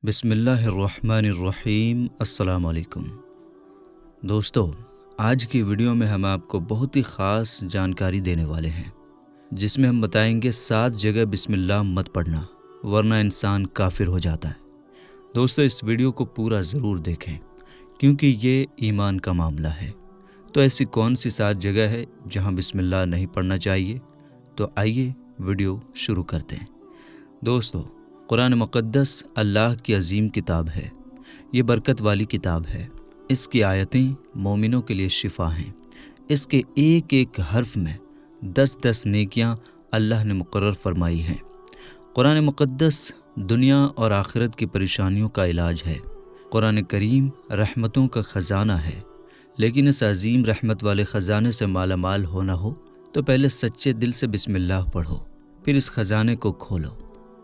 بسم اللہ الرحمن الرحیم۔ السلام علیکم دوستو، آج کی ویڈیو میں ہم آپ کو بہت ہی خاص جانکاری دینے والے ہیں، جس میں ہم بتائیں گے 7 جگہ بسم اللہ مت پڑھنا ورنہ انسان کافر ہو جاتا ہے۔ دوستو، اس ویڈیو کو پورا ضرور دیکھیں کیونکہ یہ ایمان کا معاملہ ہے۔ تو ایسی کون سی 7 جگہ ہے جہاں بسم اللہ نہیں پڑھنا چاہیے؟ تو آئیے ویڈیو شروع کرتے ہیں۔ دوستو، قرآن مقدس اللہ کی عظیم کتاب ہے۔ یہ برکت والی کتاب ہے۔ اس کی آیتیں مومنوں کے لیے شفا ہیں۔ اس کے ایک ایک حرف میں 10 نیکیاں اللہ نے مقرر فرمائی ہیں۔ قرآن مقدس دنیا اور آخرت کی پریشانیوں کا علاج ہے۔ قرآن کریم رحمتوں کا خزانہ ہے، لیکن اس عظیم رحمت والے خزانے سے مالا مال ہونا ہو تو پہلے سچے دل سے بسم اللہ پڑھو، پھر اس خزانے کو کھولو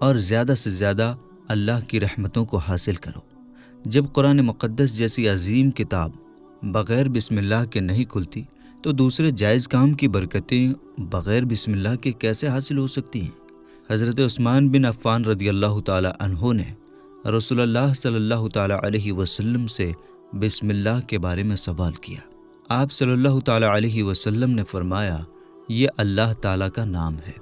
اور زیادہ سے زیادہ اللہ کی رحمتوں کو حاصل کرو۔ جب قرآن مقدس جیسی عظیم کتاب بغیر بسم اللہ کے نہیں کھلتی تو دوسرے جائز کام کی برکتیں بغیر بسم اللہ کے کیسے حاصل ہو سکتی ہیں؟ حضرت عثمان بن عفان رضی اللہ تعالی عنہ نے رسول اللہ صلی اللہ تعالی علیہ وسلم سے بسم اللہ کے بارے میں سوال کیا۔ آپ صلی اللہ تعالی علیہ وسلم نے فرمایا، یہ اللہ تعالیٰ کا نام ہے۔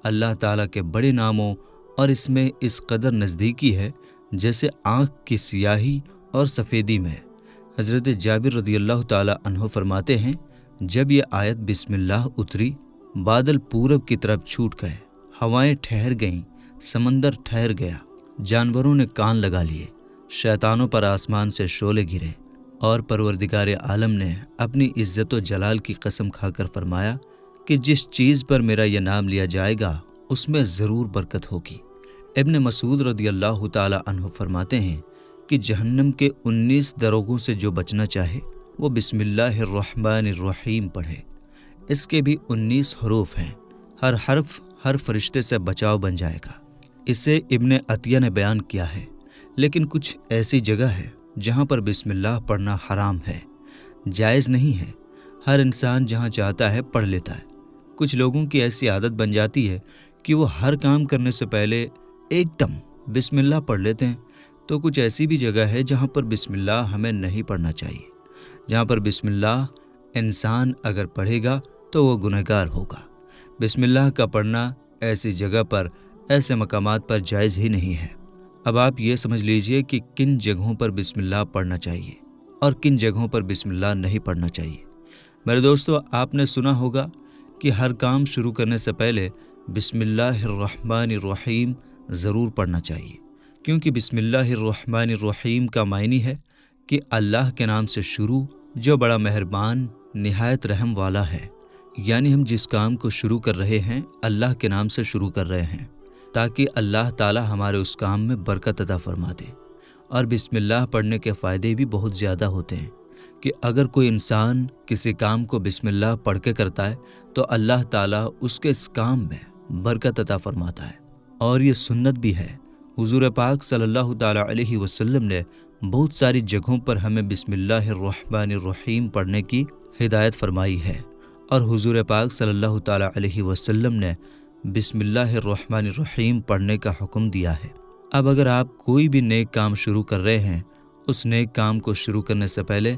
اللہ تعالیٰ کے بڑے ناموں اور اس میں اس قدر نزدیکی ہے جیسے آنکھ کی سیاہی اور سفیدی میں۔ حضرت جابر رضی اللہ تعالی عنہ فرماتے ہیں، جب یہ آیت بسم اللہ اتری، بادل پورب کی طرف چھوٹ گئے، ہوائیں ٹھہر گئیں، سمندر ٹھہر گیا، جانوروں نے کان لگا لیے، شیطانوں پر آسمان سے شعلے گرے، اور پروردگار عالم نے اپنی عزت و جلال کی قسم کھا کر فرمایا کہ جس چیز پر میرا یہ نام لیا جائے گا اس میں ضرور برکت ہوگی۔ ابن مسعود رضی اللہ تعالی عنہ فرماتے ہیں کہ جہنم کے 19 دروگوں سے جو بچنا چاہے وہ بسم اللہ الرحمن الرحیم پڑھے۔ اس کے بھی 19 حروف ہیں، ہر حرف ہر فرشتے سے بچاؤ بن جائے گا۔ اسے ابن عطیہ نے بیان کیا ہے، لیکن کچھ ایسی جگہ ہے جہاں پر بسم اللہ پڑھنا حرام ہے، جائز نہیں ہے۔ ہر انسان جہاں چاہتا ہے پڑھ لیتا ہے۔ کچھ لوگوں کی ایسی عادت بن جاتی ہے کہ وہ ہر کام کرنے سے پہلے ایک دم بسم اللہ پڑھ لیتے ہیں۔ تو کچھ ایسی بھی جگہ ہے جہاں پر بسم اللہ ہمیں نہیں پڑھنا چاہیے۔ جہاں پر بسم اللہ انسان اگر پڑھے گا تو وہ گنہگار ہوگا۔ بسم اللہ کا پڑھنا ایسی جگہ پر، ایسے مقامات پر جائز ہی نہیں ہے۔ اب آپ یہ سمجھ لیجئے کہ کن جگہوں پر بسم اللہ پڑھنا چاہیے اور کن جگہوں پر بسم اللہ نہیں پڑھنا چاہیے۔ میرے دوستو، آپ نے سنا ہوگا کہ ہر کام شروع کرنے سے پہلے بسم اللہ الرحمن الرحیم ضرور پڑھنا چاہیے، کیونکہ بسم اللہ الرحمن الرحیم کا معنی ہے کہ اللہ کے نام سے شروع جو بڑا مہربان نہایت رحم والا ہے۔ یعنی ہم جس کام کو شروع کر رہے ہیں اللہ کے نام سے شروع کر رہے ہیں، تاکہ اللہ تعالی ہمارے اس کام میں برکت عطا فرما دے۔ اور بسم اللہ پڑھنے کے فائدے بھی بہت زیادہ ہوتے ہیں کہ اگر کوئی انسان کسی کام کو بسم اللہ پڑھ کے کرتا ہے تو اللہ تعالیٰ اس کے اس کام میں برکت عطا فرماتا ہے۔ اور یہ سنت بھی ہے۔ حضور پاک صلی اللہ تعالیٰ علیہ وسلم نے بہت ساری جگہوں پر ہمیں بسم اللہ الرحمن الرحیم پڑھنے کی ہدایت فرمائی ہے، اور حضور پاک صلی اللہ تعالیٰ علیہ وسلم نے بسم اللہ الرحمن الرحیم پڑھنے کا حکم دیا ہے۔ اب اگر آپ کوئی بھی نیک کام شروع کر رہے ہیں، اس نیک کام کو شروع کرنے سے پہلے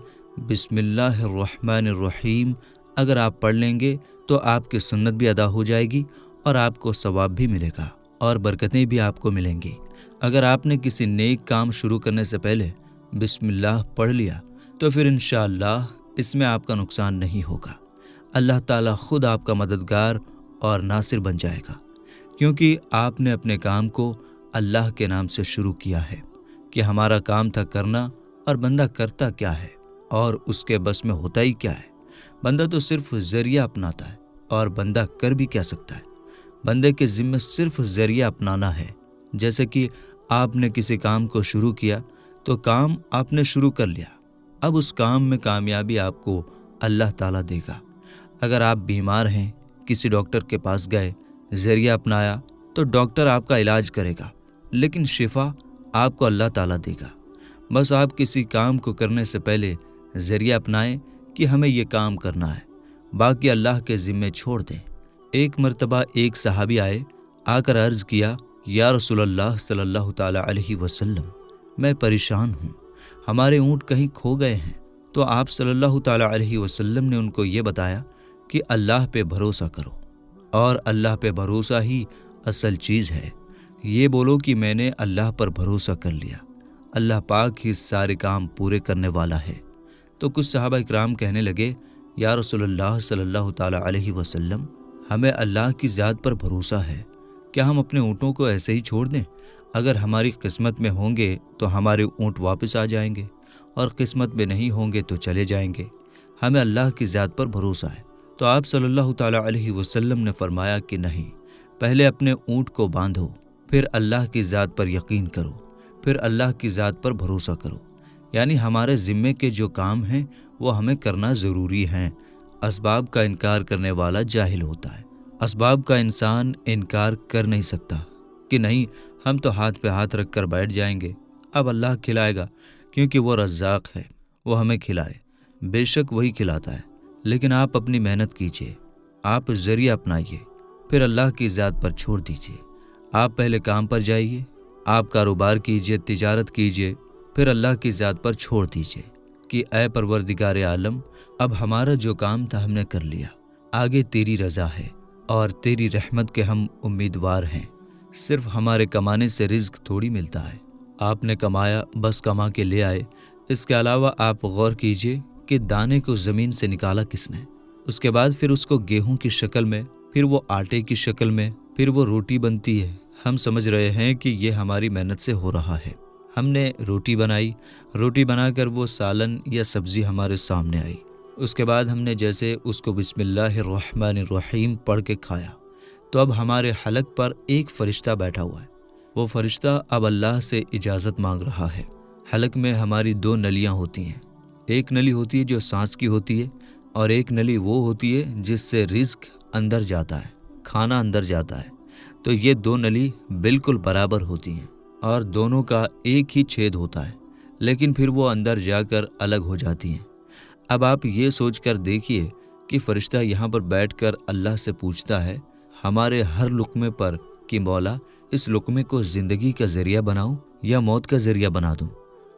بسم اللہ الرحمن الرحیم اگر آپ پڑھ لیں گے تو آپ کی سنت بھی ادا ہو جائے گی اور آپ کو ثواب بھی ملے گا اور برکتیں بھی آپ کو ملیں گی۔ اگر آپ نے کسی نیک کام شروع کرنے سے پہلے بسم اللہ پڑھ لیا تو پھر انشاءاللہ اس میں آپ کا نقصان نہیں ہوگا۔ اللہ تعالیٰ خود آپ کا مددگار اور ناصر بن جائے گا، کیونکہ آپ نے اپنے کام کو اللہ کے نام سے شروع کیا ہے کہ ہمارا کام تھا کرنا، اور بندہ کرتا کیا ہے اور اس کے بس میں ہوتا ہی کیا ہے۔ بندہ تو صرف ذریعہ اپناتا ہے، اور بندہ کر بھی کیا سکتا ہے؟ بندے کے ذمہ صرف ذریعہ اپنانا ہے۔ جیسے کہ آپ نے کسی کام کو شروع کیا تو کام آپ نے شروع کر لیا، اب اس کام میں کامیابی آپ کو اللہ تعالیٰ دے گا۔ اگر آپ بیمار ہیں، کسی ڈاکٹر کے پاس گئے، ذریعہ اپنایا تو ڈاکٹر آپ کا علاج کرے گا، لیکن شفا آپ کو اللہ تعالیٰ دے گا۔ بس آپ کسی کام کو کرنے سے پہلے ذریعہ اپنائیں کہ ہمیں یہ کام کرنا ہے، باقی اللہ کے ذمے چھوڑ دیں۔ ایک مرتبہ ایک صحابی آئے، آ کر عرض کیا، یا رسول اللہ صلی اللہ تعالی علیہ وسلم، میں پریشان ہوں، ہمارے اونٹ کہیں کھو گئے ہیں۔ تو آپ صلی اللہ تعالیٰ علیہ وسلم نے ان کو یہ بتایا کہ اللہ پہ بھروسہ کرو، اور اللہ پہ بھروسہ ہی اصل چیز ہے۔ یہ بولو کہ میں نے اللہ پر بھروسہ کر لیا، اللہ پاک ہی سارے کام پورے کرنے والا ہے۔ تو کچھ صحابہ اکرام کہنے لگے، یا رسول اللہ صلی اللہ تعالیٰ علیہ وسلم، ہمیں اللہ کی ذات پر بھروسہ ہے، کیا ہم اپنے اونٹوں کو ایسے ہی چھوڑ دیں؟ اگر ہماری قسمت میں ہوں گے تو ہمارے اونٹ واپس آ جائیں گے، اور قسمت میں نہیں ہوں گے تو چلے جائیں گے۔ ہمیں اللہ کی ذات پر بھروسہ ہے۔ تو آپ صلی اللہ تعالیٰ علیہ وسلم نے فرمایا کہ نہیں، پہلے اپنے اونٹ کو باندھو، پھر اللہ کی ذات پر یقین کرو، پھر اللہ کی ذات پر بھروسہ کرو۔ یعنی ہمارے ذمے کے جو کام ہیں وہ ہمیں کرنا ضروری ہیں۔ اسباب کا انکار کرنے والا جاہل ہوتا ہے۔ اسباب کا انسان انکار کر نہیں سکتا کہ نہیں، ہم تو ہاتھ پہ ہاتھ رکھ کر بیٹھ جائیں گے، اب اللہ کھلائے گا، کیونکہ وہ رزاق ہے، وہ ہمیں کھلائے۔ بے شک وہی کھلاتا ہے، لیکن آپ اپنی محنت کیجئے، آپ ذریعہ اپنائیے، پھر اللہ کی ذات پر چھوڑ دیجئے۔ آپ پہلے کام پر جائیے، آپ کاروبار کیجئے، تجارت کیجئے، پھر اللہ کی ذات پر چھوڑ دیجئے کہ اے پروردگار عالم، اب ہمارا جو کام تھا ہم نے کر لیا، آگے تیری رضا ہے اور تیری رحمت کے ہم امیدوار ہیں۔ صرف ہمارے کمانے سے رزق تھوڑی ملتا ہے، آپ نے کمایا بس کما کے لے آئے۔ اس کے علاوہ آپ غور کیجئے کہ دانے کو زمین سے نکالا کس نے، اس کے بعد پھر اس کو گیہوں کی شکل میں، پھر وہ آٹے کی شکل میں، پھر وہ روٹی بنتی ہے۔ ہم سمجھ رہے ہیں کہ یہ ہماری محنت سے ہو رہا ہے۔ ہم نے روٹی بنائی، روٹی بنا کر وہ سالن یا سبزی ہمارے سامنے آئی، اس کے بعد ہم نے جیسے اس کو بسم اللہ الرحمن الرحیم پڑھ کے کھایا، تو اب ہمارے حلق پر ایک فرشتہ بیٹھا ہوا ہے۔ وہ فرشتہ اب اللہ سے اجازت مانگ رہا ہے۔ حلق میں ہماری دو نلیاں ہوتی ہیں، ایک نلی ہوتی ہے جو سانس کی ہوتی ہے، اور ایک نلی وہ ہوتی ہے جس سے رزق اندر جاتا ہے، کھانا اندر جاتا ہے۔ تو یہ دو نلی بالکل برابر ہوتی ہیں اور دونوں کا ایک ہی چھید ہوتا ہے، لیکن پھر وہ اندر جا کر الگ ہو جاتی ہیں۔ اب آپ یہ سوچ کر دیکھیے کہ فرشتہ یہاں پر بیٹھ کر اللہ سے پوچھتا ہے ہمارے ہر لقمے پر کہ مولا، اس لقمے کو زندگی کا ذریعہ بناؤں یا موت کا ذریعہ بنا دوں؟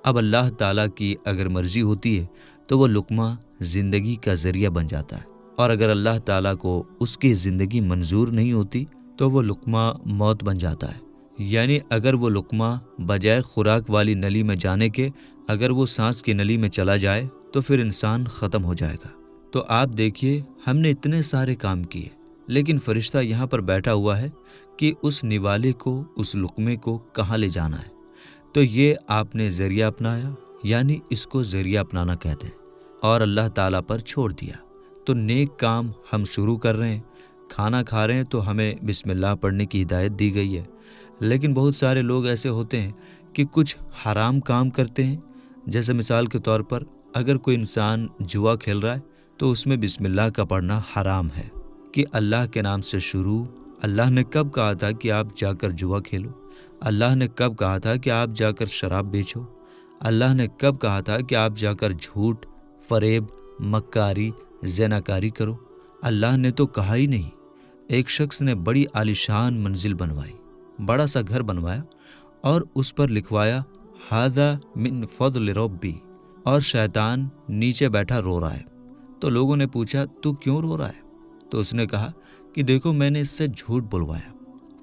اب اللہ تعالیٰ کی اگر مرضی ہوتی ہے تو وہ لقمہ زندگی کا ذریعہ بن جاتا ہے، اور اگر اللہ تعالیٰ کو اس کی زندگی منظور نہیں ہوتی تو وہ لقمہ موت بن جاتا ہے۔ یعنی اگر وہ لقمہ بجائے خوراک والی نلی میں جانے کے اگر وہ سانس کی نلی میں چلا جائے تو پھر انسان ختم ہو جائے گا۔ تو آپ دیکھیے، ہم نے اتنے سارے کام کیے، لیکن فرشتہ یہاں پر بیٹھا ہوا ہے کہ اس نوالے کو، اس لقمے کو کہاں لے جانا ہے۔ تو یہ آپ نے ذریعہ اپنایا، یعنی اس کو ذریعہ اپنانا کہتے ہیں، اور اللہ تعالیٰ پر چھوڑ دیا۔ تو نیک کام ہم شروع کر رہے ہیں، کھانا کھا رہے ہیں تو ہمیں بسم اللہ پڑھنے کی ہدایت دی گئی ہے، لیکن بہت سارے لوگ ایسے ہوتے ہیں کہ کچھ حرام کام کرتے ہیں۔ جیسے مثال کے طور پر اگر کوئی انسان جوا کھیل رہا ہے تو اس میں بسم اللہ کا پڑھنا حرام ہے، کہ اللہ کے نام سے شروع۔ اللہ نے کب کہا تھا کہ آپ جا کر جوا کھیلو؟ اللہ نے کب کہا تھا کہ آپ جا کر شراب بیچو؟ اللہ نے کب کہا تھا کہ آپ جا کر جھوٹ، فریب، مکاری، زناکاری کرو؟ اللہ نے تو کہا ہی نہیں۔ ایک شخص نے بڑی عالیشان منزل بنوائی، بڑا سا گھر بنوایا اور اس پر لکھوایا ھذا من فضل ربی، اور شیطان نیچے بیٹھا رو رہا ہے۔ تو لوگوں نے پوچھا تو کیوں رو رہا ہے؟ تو اس نے کہا کہ دیکھو، میں نے اس سے جھوٹ بلوایا،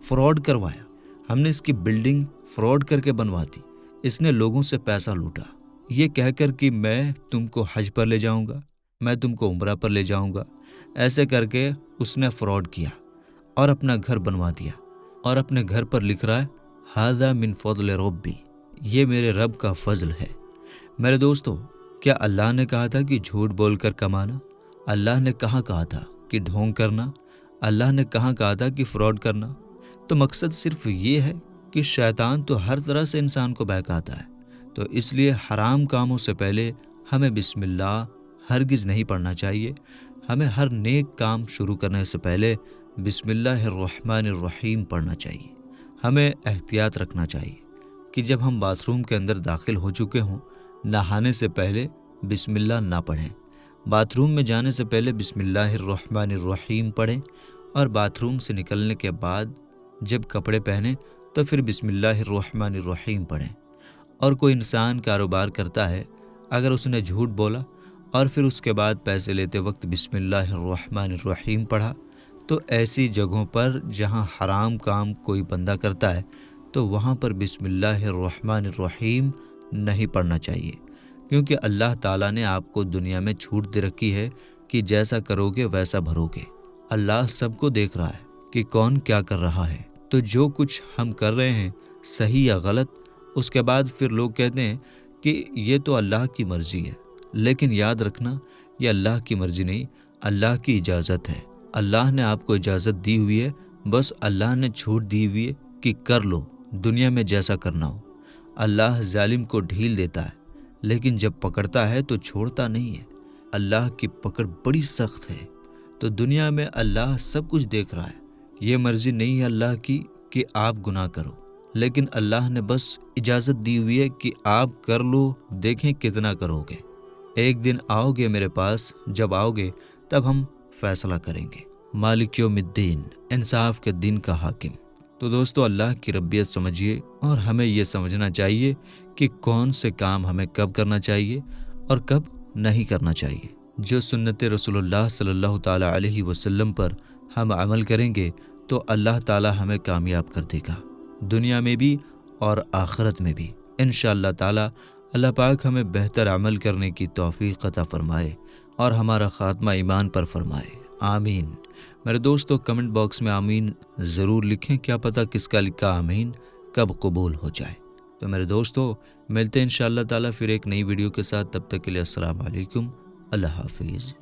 فراڈ کروایا، ہم نے اس کی بلڈنگ فراڈ کر کے بنوا دی، اس نے لوگوں سے پیسہ لوٹا، یہ کہہ کر کہ میں تم کو حج پر لے جاؤں گا، میں تم کو عمرہ پر لے جاؤں گا۔ ایسے کر کے اس نے فراڈ کیا اور اپنا گھر بنوا دیا، اور اپنے گھر پر لکھ رہا ہے ھذا من فضل ربی، یہ میرے رب کا فضل ہے۔ میرے دوستو، کیا اللہ نے کہا تھا کہ جھوٹ بول کر کمانا؟ اللہ نے کہاں کہا تھا کہ ڈھونگ کرنا؟ اللہ نے کہاں کہا تھا کہ فراڈ کرنا؟ تو مقصد صرف یہ ہے کہ شیطان تو ہر طرح سے انسان کو بہکاتا ہے، تو اس لیے حرام کاموں سے پہلے ہمیں بسم اللہ ہرگز نہیں پڑھنا چاہیے۔ ہمیں ہر نیک کام شروع کرنے سے پہلے بسم اللہ الرحمن الرحیم پڑھنا چاہیے۔ ہمیں احتیاط رکھنا چاہیے کہ جب ہم باتھ روم کے اندر داخل ہو چکے ہوں، نہانے سے پہلے بسم اللہ نہ پڑھیں، باتھ روم میں جانے سے پہلے بسم اللہ الرحمن الرحیم پڑھیں، اور باتھ روم سے نکلنے کے بعد جب کپڑے پہنیں تو پھر بسم اللہ الرحمن الرحیم پڑھیں، اور کوئی انسان کاروبار کرتا ہے، اگر اس نے جھوٹ بولا اور پھر اس کے بعد پیسے لیتے وقت بسم اللہ الرحمن الرحیم پڑھا، تو ایسی جگہوں پر جہاں حرام کام کوئی بندہ کرتا ہے تو وہاں پر بسم اللہ الرحمن الرحیم نہیں پڑھنا چاہیے، کیونکہ اللہ تعالیٰ نے آپ کو دنیا میں چھوٹ دے رکھی ہے کہ جیسا کرو گے ویسا بھرو گے۔ اللہ سب کو دیکھ رہا ہے کہ کون کیا کر رہا ہے، تو جو کچھ ہم کر رہے ہیں صحیح یا غلط، اس کے بعد پھر لوگ کہتے ہیں کہ یہ تو اللہ کی مرضی ہے، لیکن یاد رکھنا یہ اللہ کی مرضی نہیں، اللہ کی اجازت ہے۔ اللہ نے آپ کو اجازت دی ہوئی ہے، بس اللہ نے چھوٹ دی ہوئی ہے کہ کر لو، دنیا میں جیسا کرنا ہو۔ اللہ ظالم کو ڈھیل دیتا ہے، لیکن جب پکڑتا ہے تو چھوڑتا نہیں ہے۔ اللہ کی پکڑ بڑی سخت ہے، تو دنیا میں اللہ سب کچھ دیکھ رہا ہے۔ یہ مرضی نہیں ہے اللہ کی کہ آپ گناہ کرو، لیکن اللہ نے بس اجازت دی ہوئی ہے کہ آپ کر لو، دیکھیں کتنا کرو گے۔ ایک دن آؤ گے میرے پاس، جب آؤ گے تب ہم فیصلہ کریں گے۔ مالک یوم الدین، انصاف کے دن کا حاکم۔ تو دوستو، اللہ کی ربیت سمجھیے، اور ہمیں یہ سمجھنا چاہیے کہ کون سے کام ہمیں کب کرنا چاہیے اور کب نہیں کرنا چاہیے۔ جو سنت رسول اللہ صلی اللہ تعالیٰ علیہ وسلم پر ہم عمل کریں گے تو اللہ تعالیٰ ہمیں کامیاب کر دے گا، دنیا میں بھی اور آخرت میں بھی انشاءاللہ تعالیٰ۔ اللہ پاک ہمیں بہتر عمل کرنے کی توفیق عطا فرمائے اور ہمارا خاتمہ ایمان پر فرمائے، آمین۔ میرے دوستو، کمنٹ باکس میں آمین ضرور لکھیں، کیا پتہ کس کا لکھا آمین کب قبول ہو جائے۔ تو میرے دوستو، ملتے ہیں انشاءاللہ تعالیٰ پھر ایک نئی ویڈیو کے ساتھ، تب تک کے لیے السلام علیکم، اللہ حافظ۔